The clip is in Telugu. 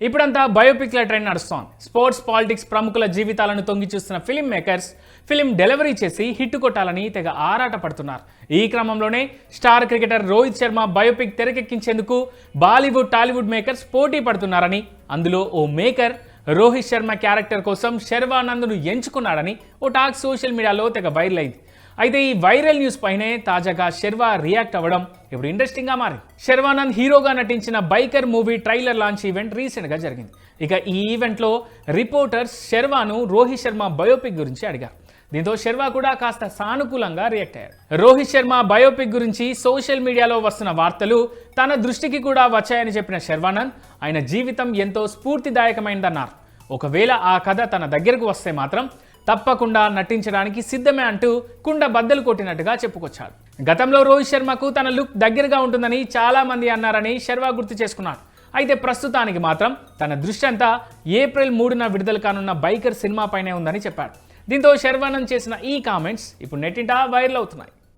ఇప్పుడంతా బయోపిక్ల ట్రెండ్ నడుస్తోంది. స్పోర్ట్స్, పాలిటిక్స్ ప్రముఖుల జీవితాలను తొంగి చూస్తున్న ఫిలిం మేకర్స్ ఫిలిం డెలివరీ చేసి హిట్ కొట్టాలని తెగ ఆరాట పడుతున్నారు. ఈ క్రమంలోనే star cricketer Rohit Sharma biopic తెరకెక్కించేందుకు బాలీవుడ్, టాలీవుడ్ మేకర్స్ పోటీ పడుతున్నారని, అందులో ఓ మేకర్ రోహిత్ శర్మ క్యారెక్టర్ కోసం శర్వానంద్ను ఎంచుకున్నాడని ఓ టాక్ సోషల్ మీడియాలో తెగ వైరల్ అయింది. అయితే ఈ వైరల్ న్యూస్ పైనే తాజాగా శర్వా రియాక్ట్ అవ్వడం ఇప్పుడు ఇంట్రెస్టింగ్గా మారింది. శర్వానంద్ హీరోగా నటించిన biker movie trailer launch event రీసెంట్గా జరిగింది. ఇక ఈ ఈవెంట్లో రిపోర్టర్స్ శర్వాను రోహిత్ శర్మ బయోపిక్ గురించి అడిగారు. దీంతో శర్వా కూడా కాస్త సానుకూలంగా రియాక్ట్ అయ్యారు. రోహిత్ శర్మ బయోపిక్ గురించి సోషల్ మీడియాలో వస్తున్న వార్తలు తన దృష్టికి కూడా వచ్చాయని చెప్పిన శర్వానంద్ ఆయన జీవితం ఎంతో స్ఫూర్తిదాయకమైందన్నారు. ఒకవేళ ఆ కథ తన దగ్గరకు వస్తే మాత్రం తప్పకుండా నటించడానికి సిద్ధమే అంటూ కుండ బద్దలు కొట్టినట్టుగా చెప్పుకొచ్చాడు. గతంలో రోహిత్ శర్మకు తన లుక్ దగ్గరగా ఉంటుందని చాలా మంది అన్నారని శర్వా గుర్తు చేసుకున్నాడు. అయితే ప్రస్తుతానికి మాత్రం తన దృష్టి అంతా ఏప్రిల్ 3న విడుదల కానున్న బైకర్ సినిమాపైనే ఉందని చెప్పాడు. దీంతో శర్వానంద్ చేసిన ఈ కామెంట్స్ ఇప్పుడు నెట్టింట వైరల్ అవుతున్నాయి.